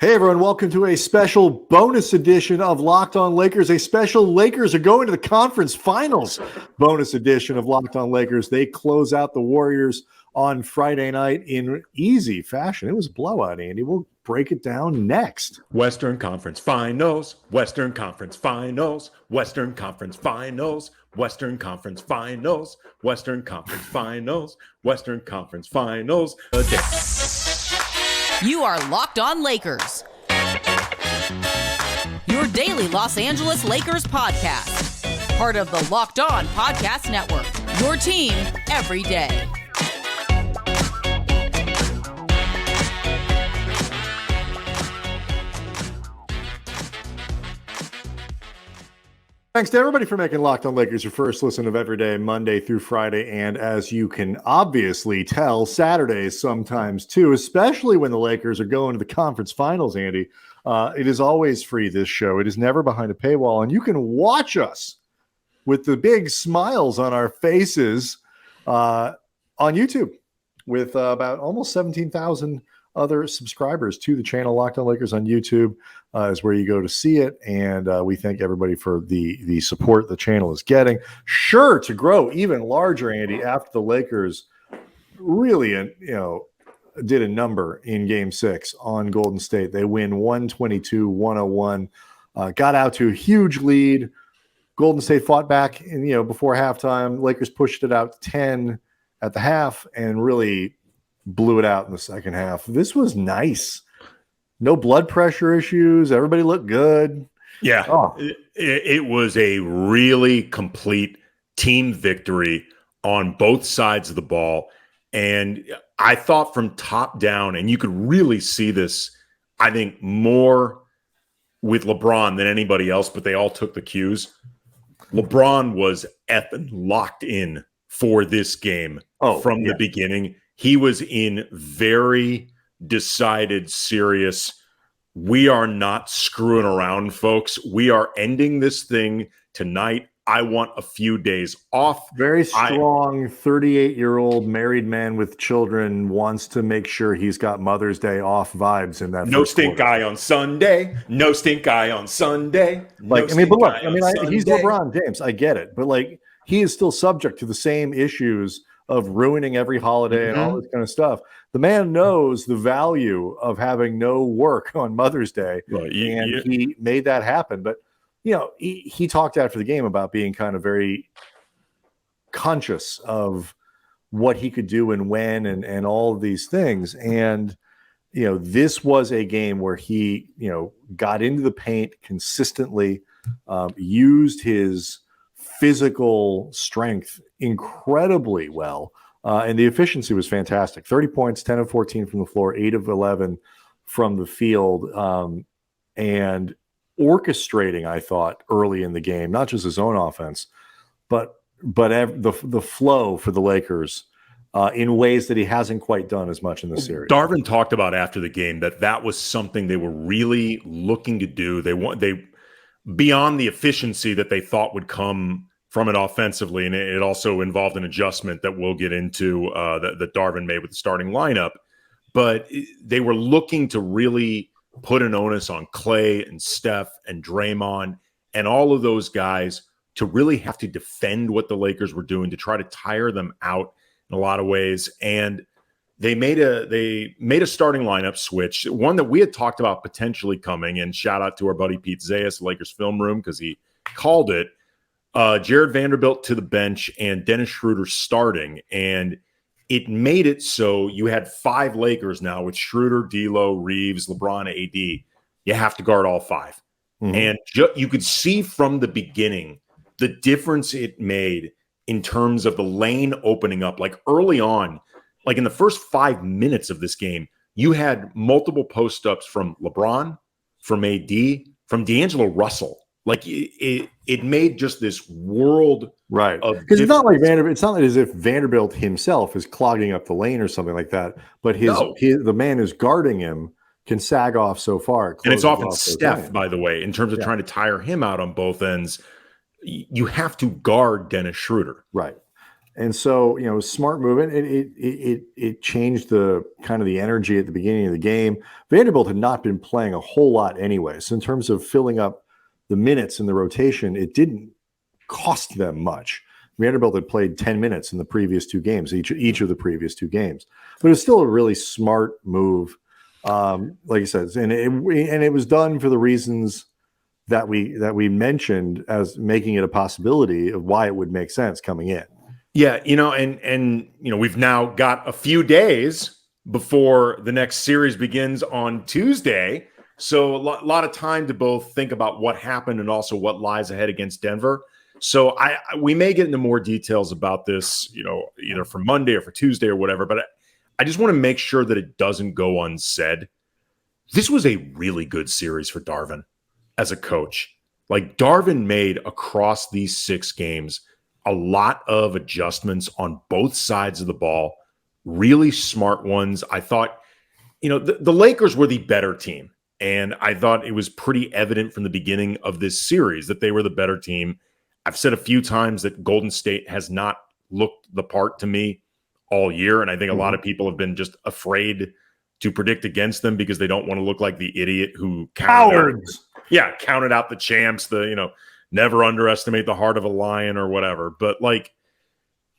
Hey everyone, welcome to a special bonus edition of Locked On Lakers. A special Lakers are going to the conference finals bonus edition of Locked On Lakers. They close out the Warriors on Friday night in easy fashion. It was a blowout, Andy. We'll break it down next. Western Conference Finals, Western Conference Finals, Western Conference Finals, Western Conference Finals, Western Conference Finals, Western Conference Finals. You are Locked On Lakers, your daily Los Angeles Lakers podcast. Part of the Locked On Podcast Network, your team every day. Thanks to everybody for making Locked On Lakers your first listen of every day, Monday through Friday, and as you can obviously tell, Saturdays sometimes too, especially when the Lakers are going to the conference finals, Andy. It is always free, this show. It is never behind a paywall, and you can watch us with the big smiles on our faces on YouTube with about almost 17,000 other subscribers to the channel. Locked On Lakers on YouTube is where you go to see it, and we thank everybody for the support the channel is getting. Sure to grow even larger, Andy, after the Lakers really did a number in Game 6 on Golden State. They win 122-101, got out to a huge lead. Golden State fought back before halftime. Lakers pushed it out to 10 at the half and really blew it out in the second half. This was nice. No blood pressure issues. Everybody looked good. Yeah, it was a really complete team victory on both sides of the ball. And I thought from top down, and you could really see this, I think, more with LeBron than anybody else, but they all took the cues. LeBron was effing locked in for this game from the beginning. He was in very decided, serious, we are not screwing around, folks. We are ending this thing tonight. I want a few days off. Very strong 38-year-old married man with children wants to make sure he's got Mother's Day off vibes in that. No stink quarter. Eye on Sunday. No stink eye on Sunday. He's LeBron James. I get it. But he is still subject to the same issues of ruining every holiday and all this kind of stuff. The man knows the value of having no work on Mother's Day, he made that happen. But, he talked after the game about being kind of very conscious of what he could do and when and all of these things. And, this was a game where he, got into the paint consistently, used his physical strength incredibly well, and the efficiency was fantastic. 30 points, 10 of 14 from the floor, 8 of 11 from the field, and orchestrating, I thought, early in the game, not just his own offense, but the flow for the Lakers in ways that he hasn't quite done as much in this series. Darvin talked about after the game that was something they were really looking to do. They beyond the efficiency that they thought would come from it offensively, and it also involved an adjustment that we'll get into that Darvin made with the starting lineup. But they were looking to really put an onus on Clay and Steph and Draymond and all of those guys to really have to defend what the Lakers were doing, to try to tire them out in a lot of ways. And they made a starting lineup switch, one that we had talked about potentially coming. And shout out to our buddy Pete Zayas, Lakers Film Room, because he called it. Jared Vanderbilt to the bench and Dennis Schroeder starting. And it made it so you had 5 Lakers now with Schroeder, D'Lo, Reaves, LeBron, AD. You have to guard all 5. Mm-hmm. And you could see from the beginning the difference it made in terms of the lane opening up. Like early on, like in the first 5 minutes of this game, you had multiple post-ups from LeBron, from AD, from D'Angelo Russell. Like it made just this world right because it's not like Vanderbilt. It's not as if Vanderbilt himself is clogging up the lane or something like that. But the man who's guarding him can sag off so far, and it's often Steph, by the way, in terms of trying to tire him out on both ends. You have to guard Dennis Schroeder, right? And so, smart move. And it changed the kind of the energy at the beginning of the game. Vanderbilt had not been playing a whole lot anyway. So in terms of filling up the minutes in the rotation, it didn't cost them much. Vanderbilt had played 10 minutes in the previous two games, each of the previous two games. But it's still a really smart move, like I said, and it was done for the reasons that we mentioned as making it a possibility of why it would make sense coming in. Yeah, and we've now got a few days before the next series begins on Tuesday. So a lot of time to both think about what happened and also what lies ahead against Denver. So we may get into more details about this, either for Monday or for Tuesday or whatever, but I just want to make sure that it doesn't go unsaid. This was a really good series for Darvin as a coach. Like, Darvin made across these 6 games a lot of adjustments on both sides of the ball, really smart ones. I thought, the Lakers were the better team, and I thought it was pretty evident from the beginning of this series that they were the better team. I've said a few times that Golden State has not looked the part to me all year, and I think a lot of people have been just afraid to predict against them because they don't want to look like the idiot who counted out the champs, never underestimate the heart of a lion or whatever. But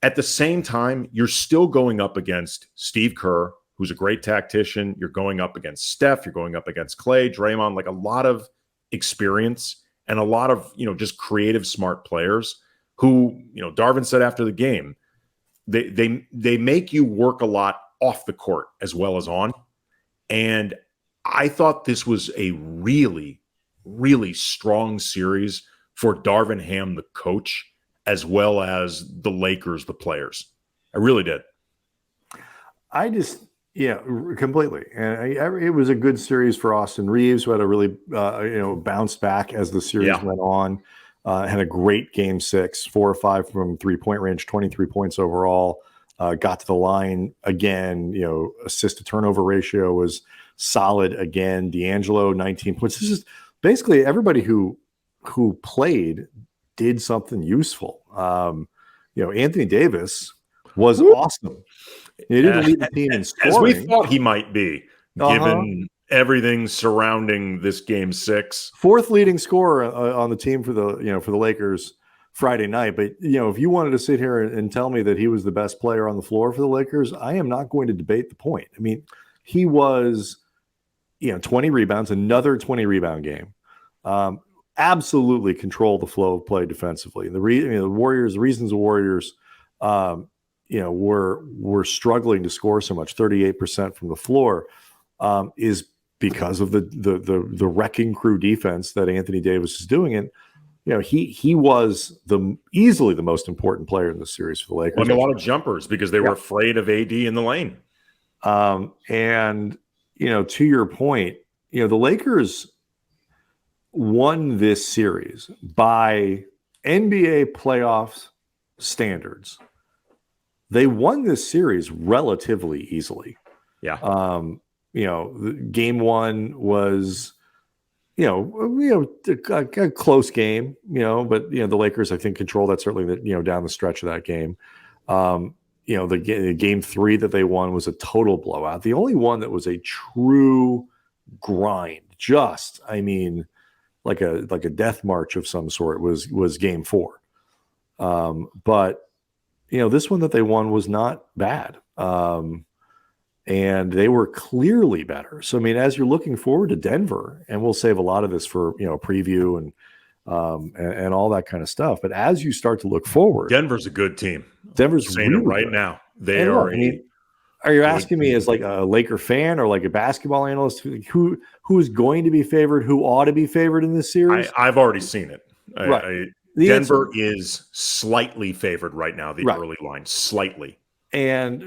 at the same time, you're still going up against Steve Kerr, who's a great tactician. You're going up against Steph. You're going up against Clay, Draymond, a lot of experience and a lot of, just creative, smart players who, Darvin said after the game, they make you work a lot off the court as well as on. And I thought this was a really, really strong series for Darvin Ham, the coach, as well as the Lakers, the players. I really did. Completely. And it was a good series for Austin Reaves, who had a really, bounced back as the series went on. Had a great game 6, 4 or 5 from 3-point range, 23 points overall. Got to the line again. Assist to turnover ratio was solid again. D'Angelo, 19 points. This is basically everybody who played did something useful. Anthony Davis was awesome. He didn't lead the team in scoring, as we thought he might be, given everything surrounding this game 6. 4th leading scorer on the team for the Lakers Friday night. But if you wanted to sit here and tell me that he was the best player on the floor for the Lakers, I am not going to debate the point. I mean, he was 20 rebounds, another 20 rebound game. Absolutely control the flow of play defensively. And the reasons the Warriors were struggling to score so much, 38% from the floor, is because of the wrecking crew defense that Anthony Davis is doing. And he was easily the most important player in the series for the Lakers. Won a lot of jumpers because they were afraid of AD in the lane. And to your point, the Lakers won this series by NBA playoffs standards. They won this series relatively easily. Yeah. Game 1 was, a close game, but the Lakers, I think, controlled that certainly down the stretch of that game. The game 3 that they won was a total blowout. The only one that was a true grind, like a death march of some sort, was game 4. But this one that they won was not bad. And they were clearly better. So, as you're looking forward to Denver, and we'll save a lot of this for, preview and all that kind of stuff. But as you start to look forward, Denver's a good team. Denver's saying really it right good. Now. They are. Are you asking me as like a Laker fan or like a basketball analyst who is going to be favored, who ought to be favored in this series? I've already seen it. Right. Denver is slightly favored right now. The early line, slightly. And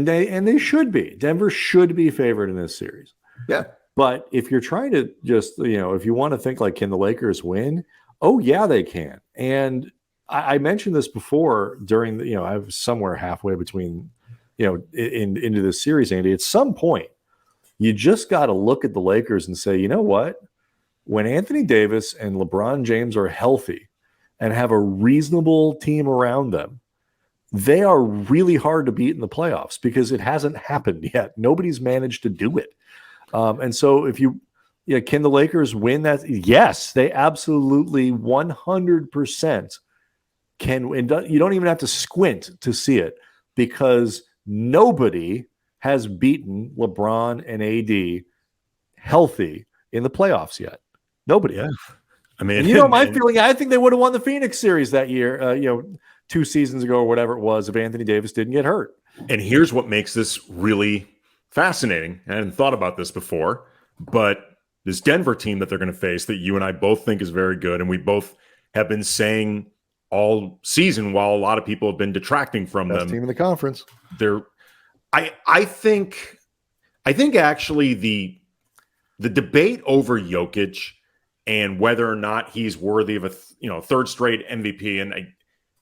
they should be. Denver should be favored in this series. Yeah. But if you're trying to just, if you want to think like, can the Lakers win? Oh yeah, they can. And I mentioned this before during the, I was somewhere halfway between, into this series, Andy. At some point, you just got to look at the Lakers and say, you know what? When Anthony Davis and LeBron James are healthy and have a reasonable team around them, they are really hard to beat in the playoffs because it hasn't happened yet. Nobody's managed to do it. And so can the Lakers win that? Yes, they absolutely 100% can. And you don't even have to squint to see it because nobody has beaten LeBron and AD healthy in the playoffs yet. Nobody. Yeah. I mean, and my feeling, I think they would have won the Phoenix series that year, 2 seasons ago or whatever it was, if Anthony Davis didn't get hurt. And here's what makes this really fascinating. I hadn't thought about this before, but this Denver team that they're going to face that you and I both think is very good, and we both have been saying all season while a lot of people have been detracting from Best them. Team in the conference. I think actually the debate over Jokic and whether or not he's worthy of a third straight MVP, and I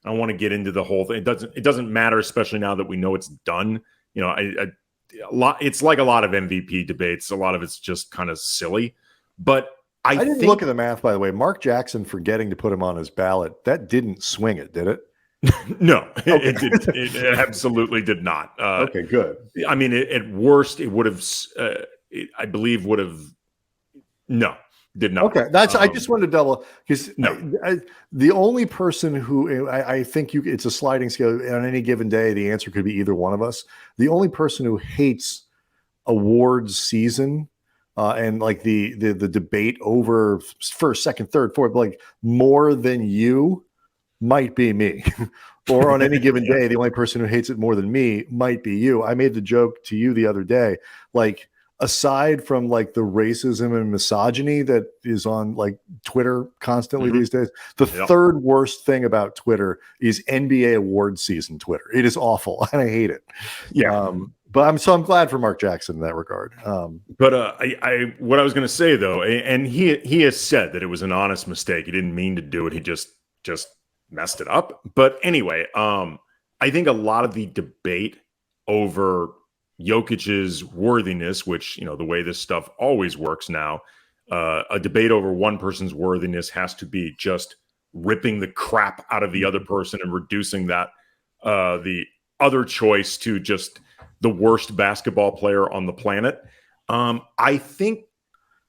don't want to get into the whole thing. It doesn't matter, especially now that we know it's done. It's like a lot of MVP debates. A lot of it's just kind of silly. But I didn't think, look at the math, by the way. Mark Jackson forgetting to put him on his ballot, that didn't swing it, did it? No, it absolutely did not. Okay, good. I mean, at worst, it would have, I believe, no, did not. Okay, I just wanted to double because the only person who I think it's a sliding scale on any given day. The answer could be either one of us. The only person who hates awards season and like the debate over first, second, third, fourth, like more than you might be me. Or on any given day, the only person who hates it more than me might be you. I made the joke to you the other day, like, aside from like the racism and misogyny that is on like Twitter constantly these days, the third worst thing about Twitter is NBA award season Twitter. It is awful and I hate it. Yeah. But I'm glad for Mark Jackson in that regard. What I was going to say though, and he has said that it was an honest mistake. He didn't mean to do it. He just messed it up. But anyway, I think a lot of the debate over Jokic's worthiness, which, the way this stuff always works now, a debate over one person's worthiness has to be just ripping the crap out of the other person and reducing that the other choice to just the worst basketball player on the planet. I think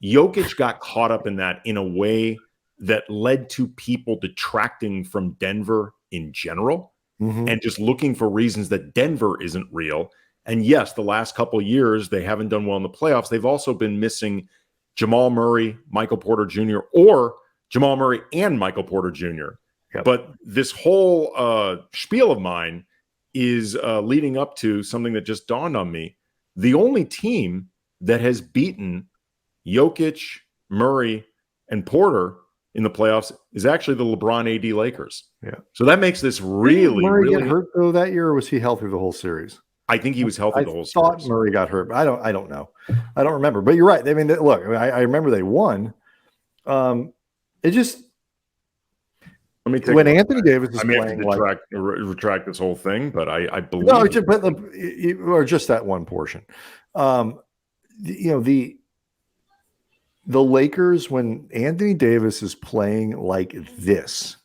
Jokic got caught up in that in a way that led to people detracting from Denver in general and just looking for reasons that Denver isn't real. And yes, the last couple of years, they haven't done well in the playoffs. They've also been missing Jamal Murray, Michael Porter Jr., or Jamal Murray and Michael Porter Jr. Yep. But this whole spiel of mine is leading up to something that just dawned on me. The only team that has beaten Jokic, Murray, and Porter in the playoffs is actually the LeBron AD Lakers. Yeah. So that makes this really, Murray really get hurt though that year, or was he healthy the whole series? I think he was healthy the whole series. I thought Murray got hurt, but I don't know. I don't remember. But you're right. I mean, look, I remember they won. It just when Anthony Davis is playing, retract this whole thing, but I believe or just that one portion. The Lakers, when Anthony Davis is playing like this,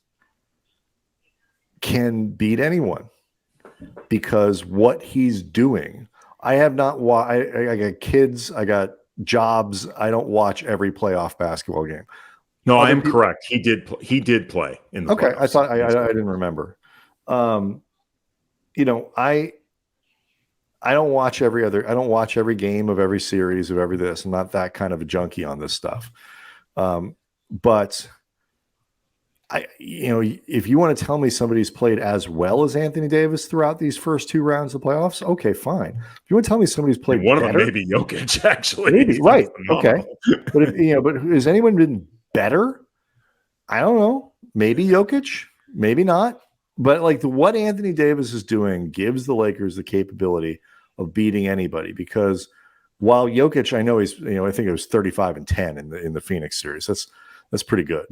can beat anyone. Because what he's doing, I have not. I got kids. I got jobs. I don't watch every playoff basketball game. No, I am correct. He did play in the playoffs. I thought I didn't remember. I don't watch every other. I don't watch every game of every series of every this. I'm not that kind of a junkie on this stuff. But if you want to tell me somebody's played as well as Anthony Davis throughout these first 2 rounds of the playoffs, okay, fine. If you want to tell me somebody's played one better, of them maybe Jokic, actually. Maybe, right. Okay. But but has anyone been better? I don't know. Maybe Jokic, maybe not. But like what Anthony Davis is doing gives the Lakers the capability of beating anybody, because while Jokic, I know he's, I think it was 35-10 in the Phoenix series. That's pretty good.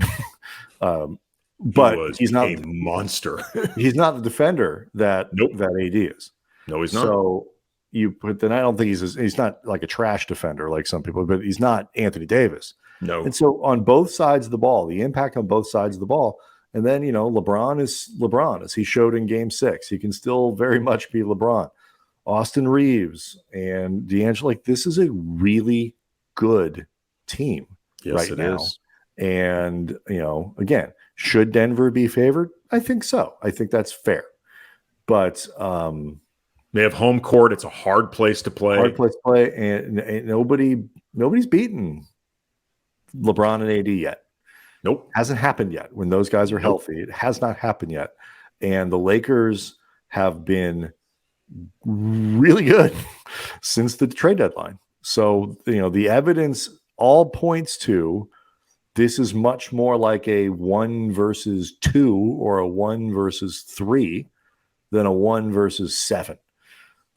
But he's not a monster. He's not the defender that AD is. No, he's not. So then I don't think he's not like a trash defender like some people, but he's not Anthony Davis. No. And so on both sides of the ball, the impact on both sides of the ball And then, LeBron is LeBron, as he showed in Game 6. He can still very much be LeBron. Austin Reaves and D'Angelo, this is a really good team right now. Is. And, again, should Denver be favored? I think so. I think that's fair. But they have home court. It's a hard place to play. And nobody's beaten LeBron and AD yet. Nope. Hasn't happened yet. When those guys are healthy, it has not happened yet. And the Lakers have been really good since the trade deadline. So, the evidence all points to this is much more like a 1 versus 2 or a 1 versus 3 than a 1 versus 7.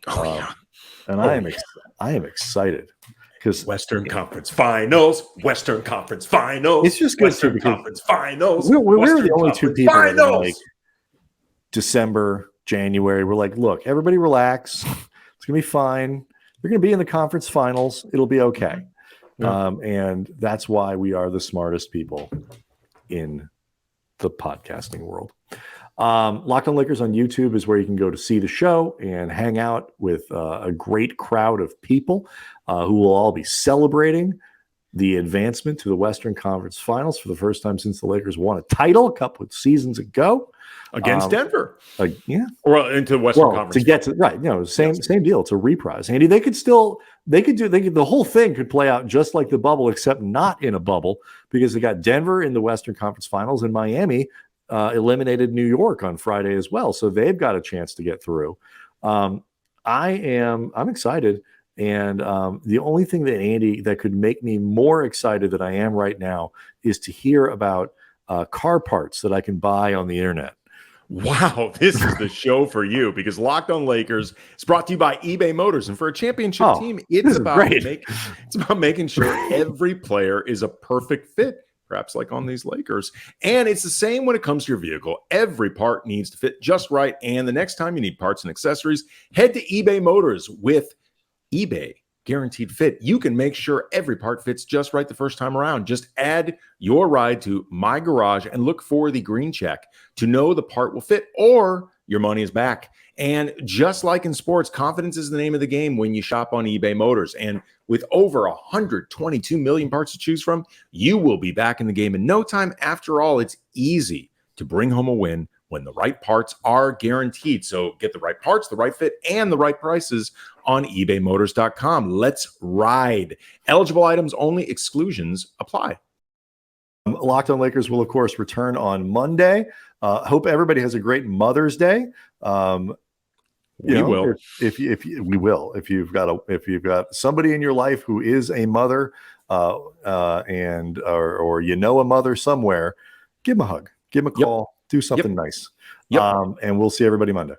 And I am excited. Because Western Conference Finals. It's just good Western Conference Finals. We're the only two people that are like December, January. We're like, look, everybody relax. It's gonna be fine. You're gonna be in the conference finals. It'll be okay. Yeah. And that's why we are the smartest people in the podcasting world. Locked On Lakers on YouTube is where you can go to see the show and hang out with a great crowd of people who will all be celebrating the advancement to the Western Conference Finals for the first time since the Lakers won a title a couple of seasons ago against Denver. Yeah, or into the Western Conference to get to right. Same deal. It's a reprise. Andy, they could the whole thing could play out just like the bubble, except not in a bubble because they got Denver in the Western Conference Finals and Miami eliminated New York on Friday as well. So they've got a chance to get through. I'm excited. And the only thing that, Andy, that could make me more excited than I am right now is to hear about car parts that I can buy on the internet. Wow, this is the show for you because Locked On Lakers is brought to you by eBay Motors. And for a championship team, it's about making sure every player is a perfect fit. Perhaps like on these Lakers. And it's the same when it comes to your vehicle. Every part needs to fit just right. And the next time you need parts and accessories, head to eBay Motors. With eBay Guaranteed Fit, you can make sure every part fits just right the first time around. Just add your ride to My Garage and look for the green check to know the part will fit or your money is back. And just like in sports, confidence is the name of the game when you shop on eBay Motors. And with over 122 million parts to choose from, you will be back in the game in no time. After all, it's easy to bring home a win when the right parts are guaranteed. So get the right parts, the right fit, and the right prices on ebaymotors.com. Let's ride. Eligible items only. Exclusions apply. Locked On Lakers will, of course, return on Monday. Hope everybody has a great Mother's Day. We will. If you've got somebody in your life who is a mother, or a mother somewhere, give them a hug, give them a call, do something nice. And we'll see everybody Monday.